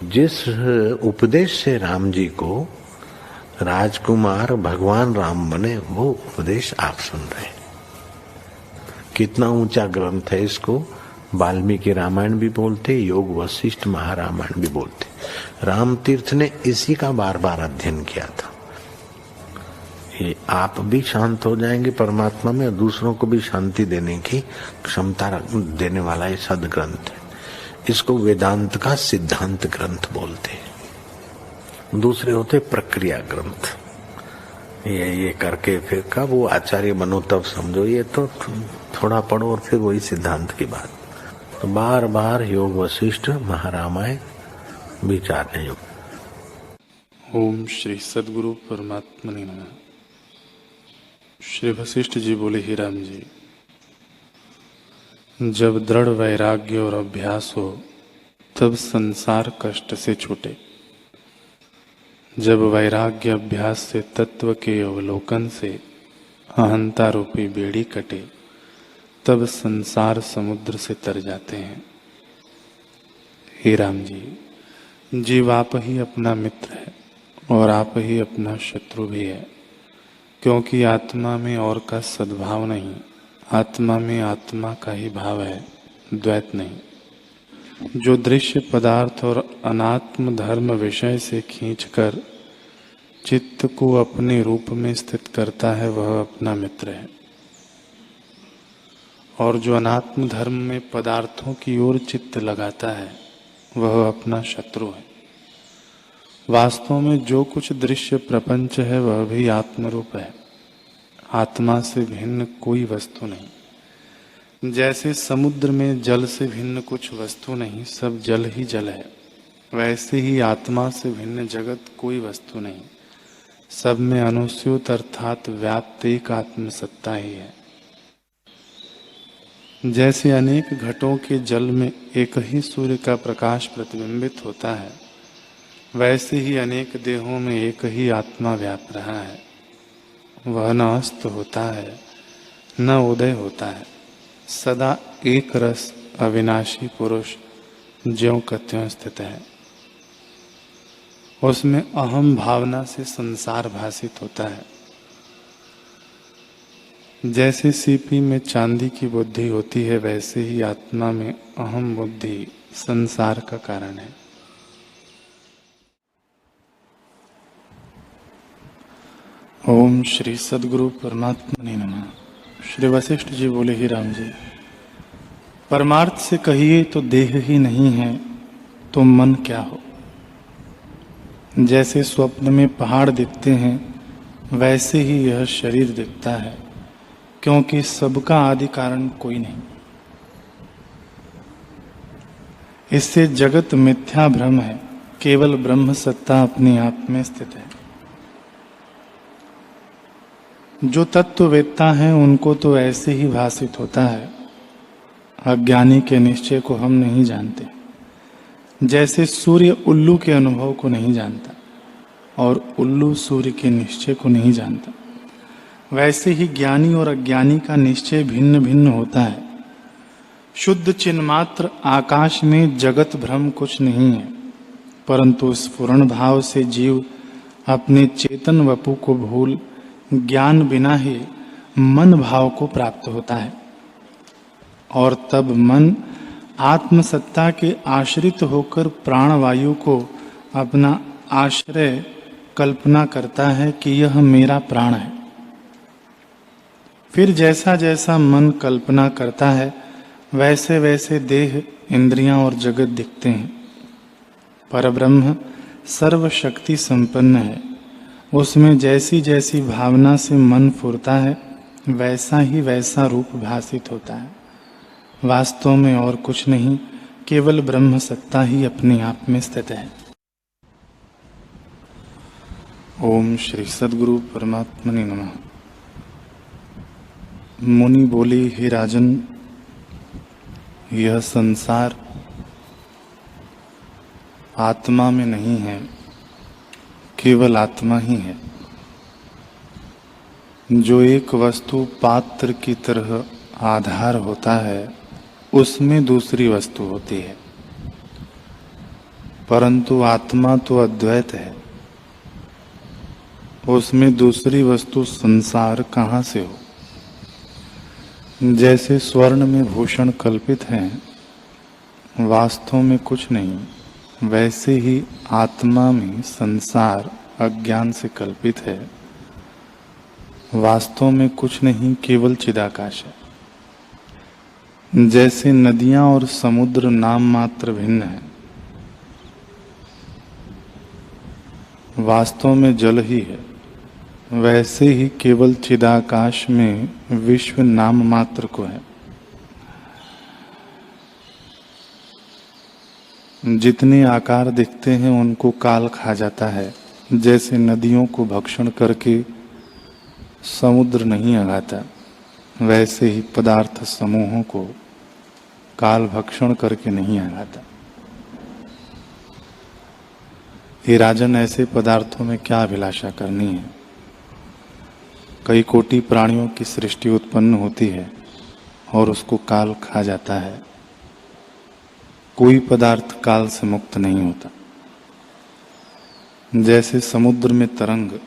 जिस उपदेश से राम जी को राजकुमार भगवान राम बने, वो उपदेश आप सुन रहे हैं। कितना ऊंचा ग्रंथ है। इसको वाल्मीकि रामायण भी बोलते, योग वशिष्ठ महारामायण भी बोलते। राम तीर्थ ने इसी का बार बार अध्ययन किया था। ये आप भी शांत हो जाएंगे परमात्मा में, और दूसरों को भी शांति देने की क्षमता देने वाला ये सदग्रंथ है। इसको वेदांत का सिद्धांत ग्रंथ बोलते हैं। दूसरे होते प्रक्रिया ग्रंथ। ये करके फिर कब वो आचार्य बनो तब समझो, ये तो थोड़ा पढ़ो और फिर वही सिद्धांत की बात। तो बार बार योग वशिष्ठ महारामायण विचारने योग। ओम श्री सद्गुरु परमात्मने नमः। श्री वशिष्ठ जी बोले, ही राम जी, जब दृढ़ वैराग्य और अभ्यास हो तब संसार कष्ट से छूटे। जब वैराग्य अभ्यास से तत्व के अवलोकन से अहंता रूपी बेड़ी कटे, तब संसार समुद्र से तर जाते हैं। हे राम जी, जीव आप ही अपना मित्र है और आप ही अपना शत्रु भी है, क्योंकि आत्मा में और का सद्भाव नहीं, आत्मा में आत्मा का ही भाव है, द्वैत नहीं। जो दृश्य पदार्थ और अनात्म धर्म विषय से खींचकर चित्त को अपने रूप में स्थित करता है, वह अपना मित्र है। और जो अनात्म धर्म में पदार्थों की ओर चित्त लगाता है, वह अपना शत्रु है। वास्तव में जो कुछ दृश्य प्रपंच है, वह भी आत्मरूप है। आत्मा से भिन्न कोई वस्तु नहीं। जैसे समुद्र में जल से भिन्न कुछ वस्तु नहीं, सब जल ही जल है, वैसे ही आत्मा से भिन्न जगत कोई वस्तु नहीं। सब में अनुस्यूत अर्थात व्याप्त एक आत्मसत्ता ही है। जैसे अनेक घटों के जल में एक ही सूर्य का प्रकाश प्रतिबिंबित होता है, वैसे ही अनेक देहों में एक ही आत्मा व्याप रहा है। वह न अस्त होता है न उदय होता है, सदा एक रस अविनाशी पुरुष ज्यों का त्यों स्थित है। उसमें अहम भावना से संसार भासित होता है। जैसे सीपी में चांदी की बुद्धि होती है, वैसे ही आत्मा में अहम बुद्धि संसार का कारण है। ओम श्री सद्गुरु परमात्मने नमः। श्री वशिष्ठ जी बोले, ही राम जी, परमार्थ से कहिए तो देह ही नहीं है तो मन क्या हो। जैसे स्वप्न में पहाड़ दिखते हैं, वैसे ही यह शरीर दिखता है, क्योंकि सबका आदि कारण कोई नहीं। इससे जगत मिथ्या भ्रम है, केवल ब्रह्म सत्ता अपने आप में स्थित है। जो तत्ववेत्ता हैं, उनको तो ऐसे ही भासित होता है। अज्ञानी के निश्चय को हम नहीं जानते। जैसे सूर्य उल्लू के अनुभव को नहीं जानता और उल्लू सूर्य के निश्चय को नहीं जानता, वैसे ही ज्ञानी और अज्ञानी का निश्चय भिन्न भिन्न होता है। शुद्ध चिन्मात्र आकाश में जगत भ्रम कुछ नहीं है, परंतु स्फुरण भाव से जीव अपने चेतन वपु को भूल ज्ञान बिना ही मन भाव को प्राप्त होता है। और तब मन आत्मसत्ता के आश्रित होकर प्राणवायु को अपना आश्रय कल्पना करता है कि यह मेरा प्राण है। फिर जैसा जैसा मन कल्पना करता है, वैसे वैसे देह, इंद्रियां और जगत दिखते हैं। परब्रह्म सर्वशक्ति संपन्न है। उसमें जैसी जैसी भावना से मन फुरता है, वैसा ही वैसा रूप भासित होता है। वास्तव में और कुछ नहीं, केवल ब्रह्म सत्ता ही अपने आप में स्थित है। ओम श्री सद्गुरु परमात्मने नमः। मुनि बोले, हे राजन, यह संसार आत्मा में नहीं है, केवल आत्मा ही है। जो एक वस्तु पात्र की तरह आधार होता है, उसमें दूसरी वस्तु होती है। परंतु आत्मा तो अद्वैत है, उसमें दूसरी वस्तु संसार कहाँ से हो। जैसे स्वर्ण में भूषण कल्पित हैं, वास्तव में कुछ नहीं, वैसे ही आत्मा में संसार अज्ञान से कल्पित है, वास्तव में कुछ नहीं, केवल चिदाकाश है। जैसे नदियां और समुद्र नाम मात्र भिन्न है, वास्तव में जल ही है, वैसे ही केवल चिदाकाश में विश्व नाम मात्र को है। जितने आकार दिखते हैं उनको काल खा जाता है। जैसे नदियों को भक्षण करके समुद्र नहीं अगाता, वैसे ही पदार्थ समूहों को काल भक्षण करके नहीं अगाता। हे राजन, ऐसे पदार्थों में क्या अभिलाषा करनी है। कई कोटि प्राणियों की सृष्टि उत्पन्न होती है और उसको काल खा जाता है। कोई पदार्थ काल से मुक्त नहीं होता। जैसे समुद्र में तरंग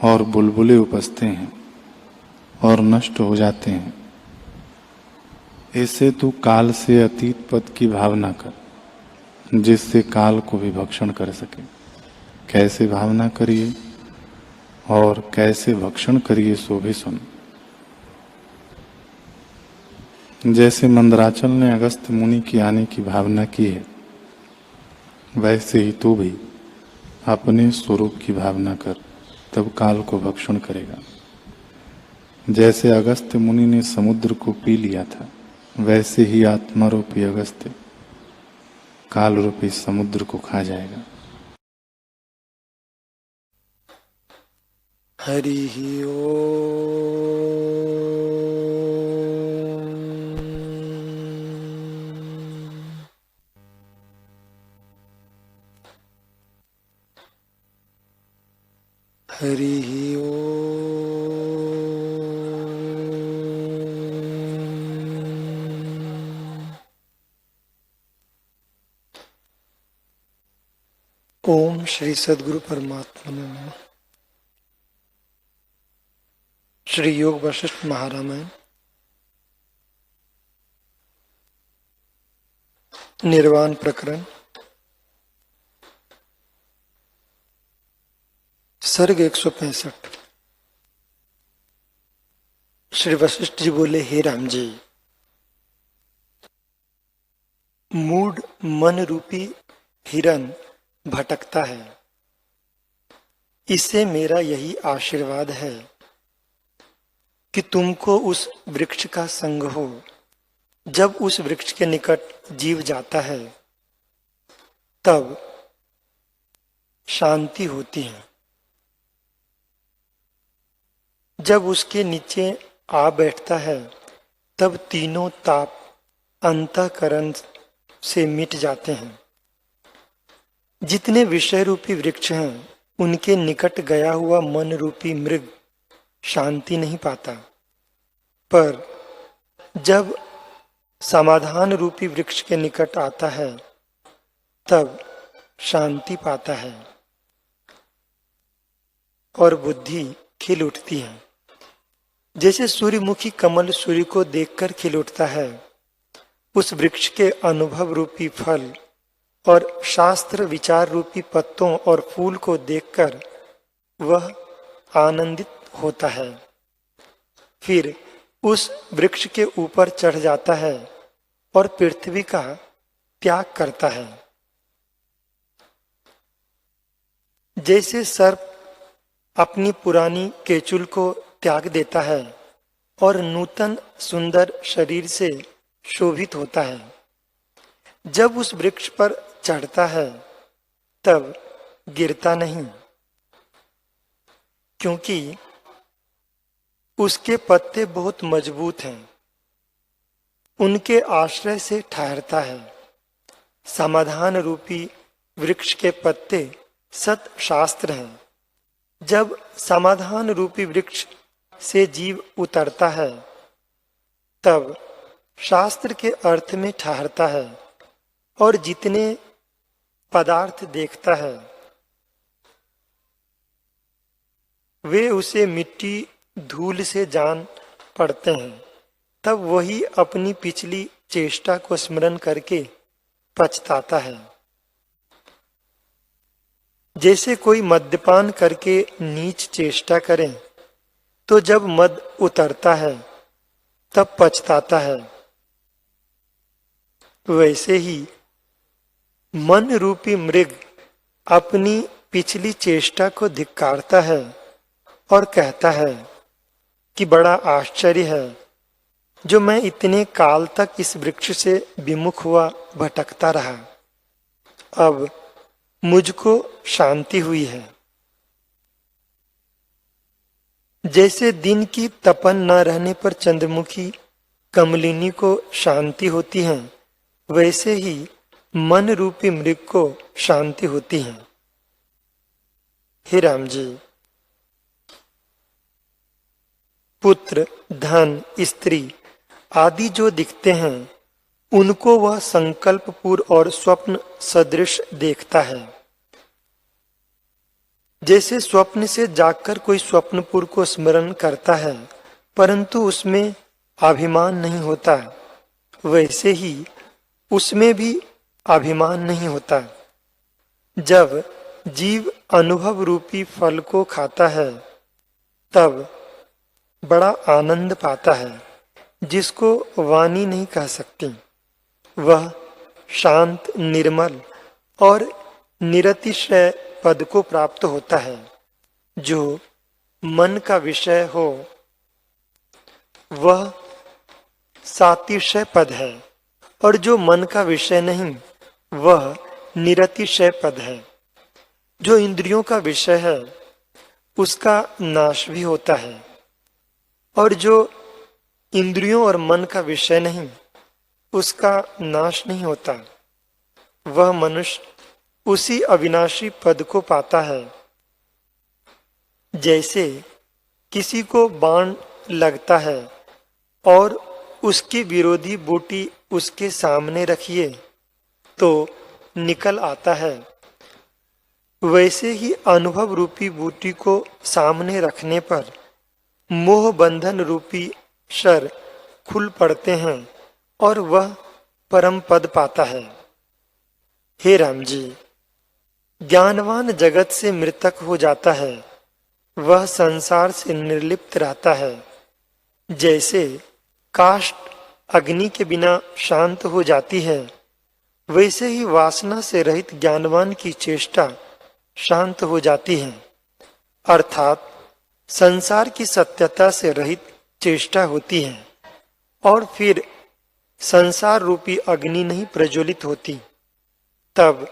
और बुलबुले उपजते हैं और नष्ट हो जाते हैं, ऐसे तू काल से अतीत पद की भावना कर, जिससे काल को भी भक्षण कर सके। कैसे भावना करिए और कैसे भक्षण करिए सो भी सुन। जैसे मंदराचल ने अगस्त्य मुनि की आने की भावना की है, वैसे ही तू भी अपने स्वरूप की भावना कर, तब काल को भक्षण करेगा। जैसे अगस्त्य मुनि ने समुद्र को पी लिया था, वैसे ही आत्मा रूपी अगस्त्य काल रूपी समुद्र को खा जाएगा। हरि ओम। हरि ओम श्री सद्गुरु परमात्मा नमः। श्री योग वशिष्ठ महारामायण निर्वाण प्रकरण सर्ग 165। श्री वशिष्ठ जी बोले, हे राम जी, मूढ़ मन रूपी हिरन भटकता है, इससे मेरा यही आशीर्वाद है कि तुमको उस वृक्ष का संग हो। जब उस वृक्ष के निकट जीव जाता है तब शांति होती है। जब उसके नीचे आ बैठता है तब तीनों ताप अंतःकरण से मिट जाते हैं। जितने विषय रूपी वृक्ष हैं, उनके निकट गया हुआ मन रूपी मृग शांति नहीं पाता, पर जब समाधान रूपी वृक्ष के निकट आता है तब शांति पाता है और बुद्धि खिल उठती है। जैसे सूर्यमुखी कमल सूर्य को देखकर खिल उठता है, उस वृक्ष के अनुभव रूपी फल और शास्त्र विचार रूपी पत्तों और फूल को देखकर वह आनंदित होता है। फिर उस वृक्ष के ऊपर चढ़ जाता है और पृथ्वी का त्याग करता है। जैसे सर्प अपनी पुरानी केचुल को त्याग देता है और नूतन सुंदर शरीर से शोभित होता है, जब उस वृक्ष पर चढ़ता है तब गिरता नहीं, क्योंकि उसके पत्ते बहुत मजबूत हैं। उनके आश्रय से ठहरता है। समाधान रूपी वृक्ष के पत्ते सत शास्त्र हैं। जब समाधान रूपी वृक्ष से जीव उतरता है तब शास्त्र के अर्थ में ठहरता है और जितने पदार्थ देखता है वे उसे मिट्टी धूल से जान पड़ते हैं, तब वही अपनी पिछली चेष्टा को स्मरण करके पछताता है। जैसे कोई मद्यपान करके नीच चेष्टा करे तो जब मद उतरता है तब पछताता है, वैसे ही मन रूपी मृग अपनी पिछली चेष्टा को धिक्कारता है और कहता है कि बड़ा आश्चर्य है जो मैं इतने काल तक इस वृक्ष से विमुख हुआ भटकता रहा, अब मुझको शांति हुई है। जैसे दिन की तपन न रहने पर चंद्रमुखी कमलिनी को शांति होती है, वैसे ही मन रूपी मृग को शांति होती है। हे राम जी, पुत्र, धन, स्त्री आदि जो दिखते हैं उनको वह संकल्पपूर्व और स्वप्न सदृश देखता है। जैसे स्वप्न से जागकर कोई स्वप्नपुर को स्मरण करता है परंतु उसमें अभिमान नहीं होता, वैसे ही उसमें भी अभिमान नहीं होता। जब जीव अनुभव रूपी फल को खाता है तब बड़ा आनंद पाता है जिसको वाणी नहीं कह सकती। वह शांत, निर्मल और निरतिशय पद को प्राप्त होता है। जो मन का विषय हो वह सातिशय पद है और जो मन का विषय नहीं वह निरतिशय पद है। जो इंद्रियों का विषय है उसका नाश भी होता है और जो इंद्रियों और मन का विषय नहीं उसका नाश नहीं होता। वह मनुष्य उसी अविनाशी पद को पाता है। जैसे किसी को बाण लगता है और उसकी विरोधी बूटी उसके सामने रखिए तो निकल आता है, वैसे ही अनुभव रूपी बूटी को सामने रखने पर मोह बंधन रूपी शर खुल पड़ते हैं और वह परम पद पाता है। हे राम जी, ज्ञानवान जगत से मृतक हो जाता है, वह संसार से निर्लिप्त रहता है। जैसे काष्ठ अग्नि के बिना शांत हो जाती है, वैसे ही वासना से रहित ज्ञानवान की चेष्टा शांत हो जाती है, अर्थात संसार की सत्यता से रहित चेष्टा होती है और फिर संसार रूपी अग्नि नहीं प्रज्वलित होती। तब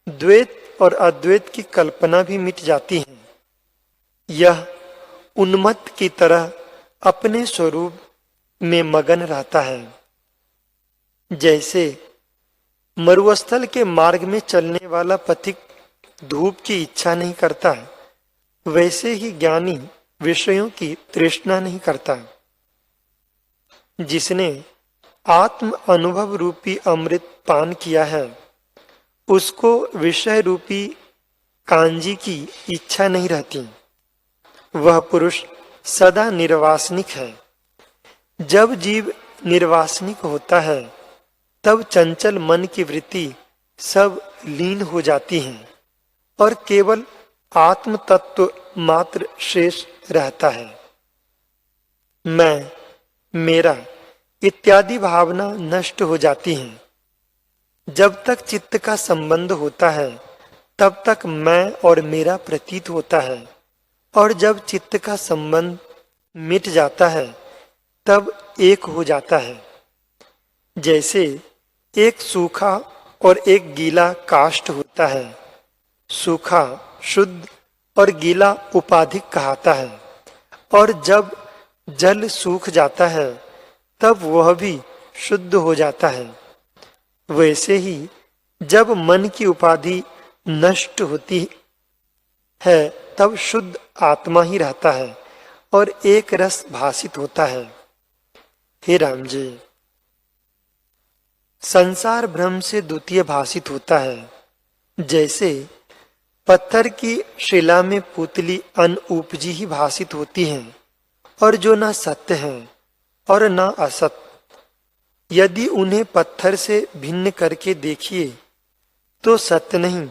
द्वैत और अद्वैत की कल्पना भी मिट जाती है। यह उन्मत्त की तरह अपने स्वरूप में मगन रहता है। जैसे मरुस्थल के मार्ग में चलने वाला पथिक धूप की इच्छा नहीं करता, वैसे ही ज्ञानी विषयों की तृष्णा नहीं करता। जिसने आत्म अनुभव रूपी अमृत पान किया है उसको विषय रूपी कांजी की इच्छा नहीं रहती। वह पुरुष सदा निर्वासनिक है। जब जीव निर्वासनिक होता है तब चंचल मन की वृत्ति सब लीन हो जाती है और केवल आत्म तत्व मात्र शेष रहता है। मैं, मेरा इत्यादि भावना नष्ट हो जाती है। जब तक चित्त का संबंध होता है तब तक मैं और मेरा प्रतीत होता है और जब चित्त का संबंध मिट जाता है तब एक हो जाता है। जैसे एक सूखा और एक गीला काष्ठ होता है। सूखा शुद्ध और गीला उपाधिक कहता है और जब जल सूख जाता है तब वह भी शुद्ध हो जाता है। वैसे ही जब मन की उपाधि नष्ट होती है तब शुद्ध आत्मा ही रहता है और एक रस भासित होता है। हे राम जी, संसार भ्रम से द्वितीय भासित होता है जैसे पत्थर की शिला में पुतली अनउपजी ही भासित होती हैं और जो न सत्य हैं और न असत। यदि उन्हें पत्थर से भिन्न करके देखिए तो सत्य नहीं,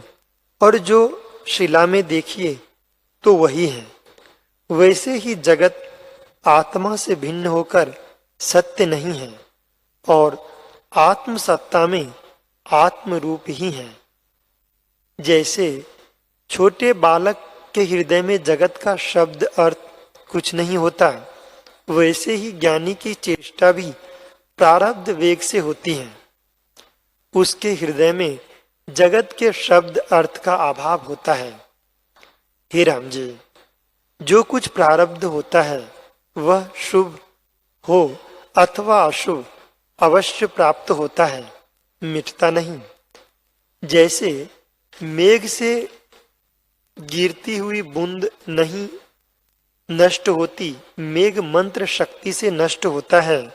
और जो शिला में देखिए तो वही है। वैसे ही जगत आत्मा से भिन्न होकर सत्य नहीं है और आत्म सत्ता में आत्म रूप ही है। जैसे छोटे बालक के हृदय में जगत का शब्द अर्थ कुछ नहीं होता, वैसे ही ज्ञानी की चेष्टा भी प्रारब्ध वेग से होती है। उसके हृदय में जगत के शब्द अर्थ का अभाव होता है। हे राम जी, जो कुछ प्रारब्ध होता है वह शुभ हो अथवा अशुभ अवश्य प्राप्त होता है, मिटता नहीं। जैसे मेघ से गिरती हुई बूंद नहीं नष्ट होती, मेघ मंत्र शक्ति से नष्ट होता है,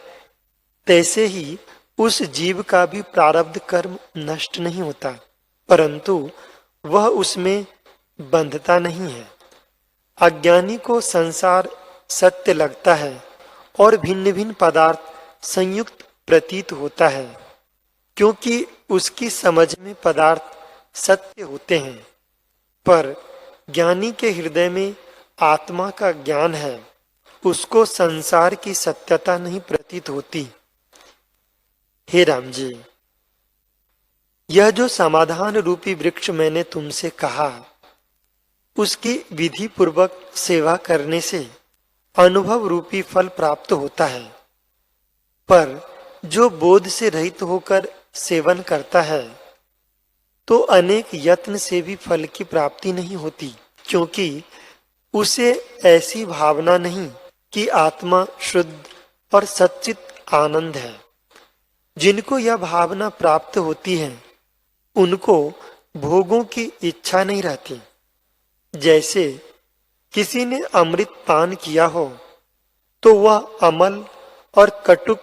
तैसे ही उस जीव का भी प्रारब्ध कर्म नष्ट नहीं होता, परंतु वह उसमें बंधता नहीं है। अज्ञानी को संसार सत्य लगता है और भिन्न भिन्न पदार्थ संयुक्त प्रतीत होता है, क्योंकि उसकी समझ में पदार्थ सत्य होते हैं। पर ज्ञानी के हृदय में आत्मा का ज्ञान है, उसको संसार की सत्यता नहीं प्रतीत होती। हे राम जी, यह जो समाधान रूपी वृक्ष मैंने तुमसे कहा, उसकी विधि पूर्वक सेवा करने से अनुभव रूपी फल प्राप्त होता है। पर जो बोध से रहित होकर सेवन करता है तो अनेक यत्न से भी फल की प्राप्ति नहीं होती, क्योंकि उसे ऐसी भावना नहीं कि आत्मा शुद्ध और सच्चित आनंद है। जिनको यह भावना प्राप्त होती है उनको भोगों की इच्छा नहीं रहती। जैसे किसी ने अमृत पान किया हो तो वह अमल और कटुक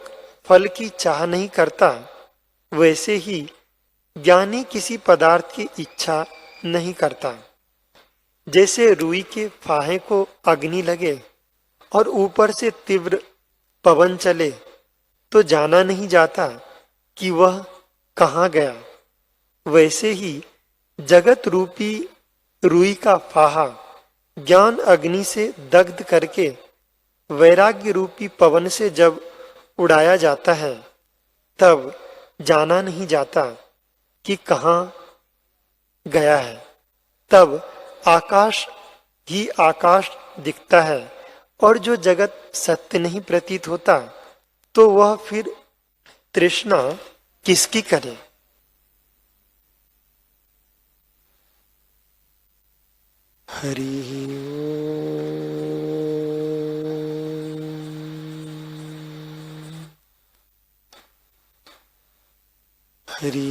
फल की चाह नहीं करता, वैसे ही ज्ञानी किसी पदार्थ की इच्छा नहीं करता। जैसे रुई के फाहे को अग्नि लगे और ऊपर से तीव्र पवन चले तो जाना नहीं जाता कि वह कहाँ गया, वैसे ही जगत रूपी रुई का फाहा ज्ञान अग्नि से दग्ध करके वैराग्य रूपी पवन से जब उड़ाया जाता है तब जाना नहीं जाता कि कहाँ गया है। तब आकाश ही आकाश दिखता है, और जो जगत सत्य नहीं प्रतीत होता तो वह फिर तृष्णा किसकी करे। हरि हरि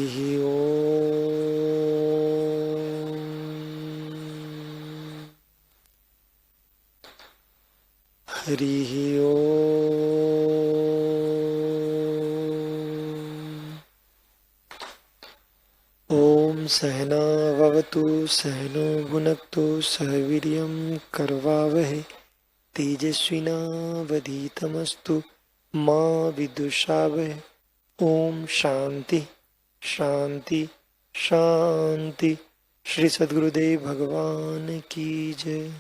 हरि ओम सहना भवतु सहनो भुनक्तु सह वीर्यं करवावहै तेजस्विनावधीतमस्तु मा विद्विषावहै। ओम शांति शांति शांति। श्री सद्गुरुदेव भगवान की जय।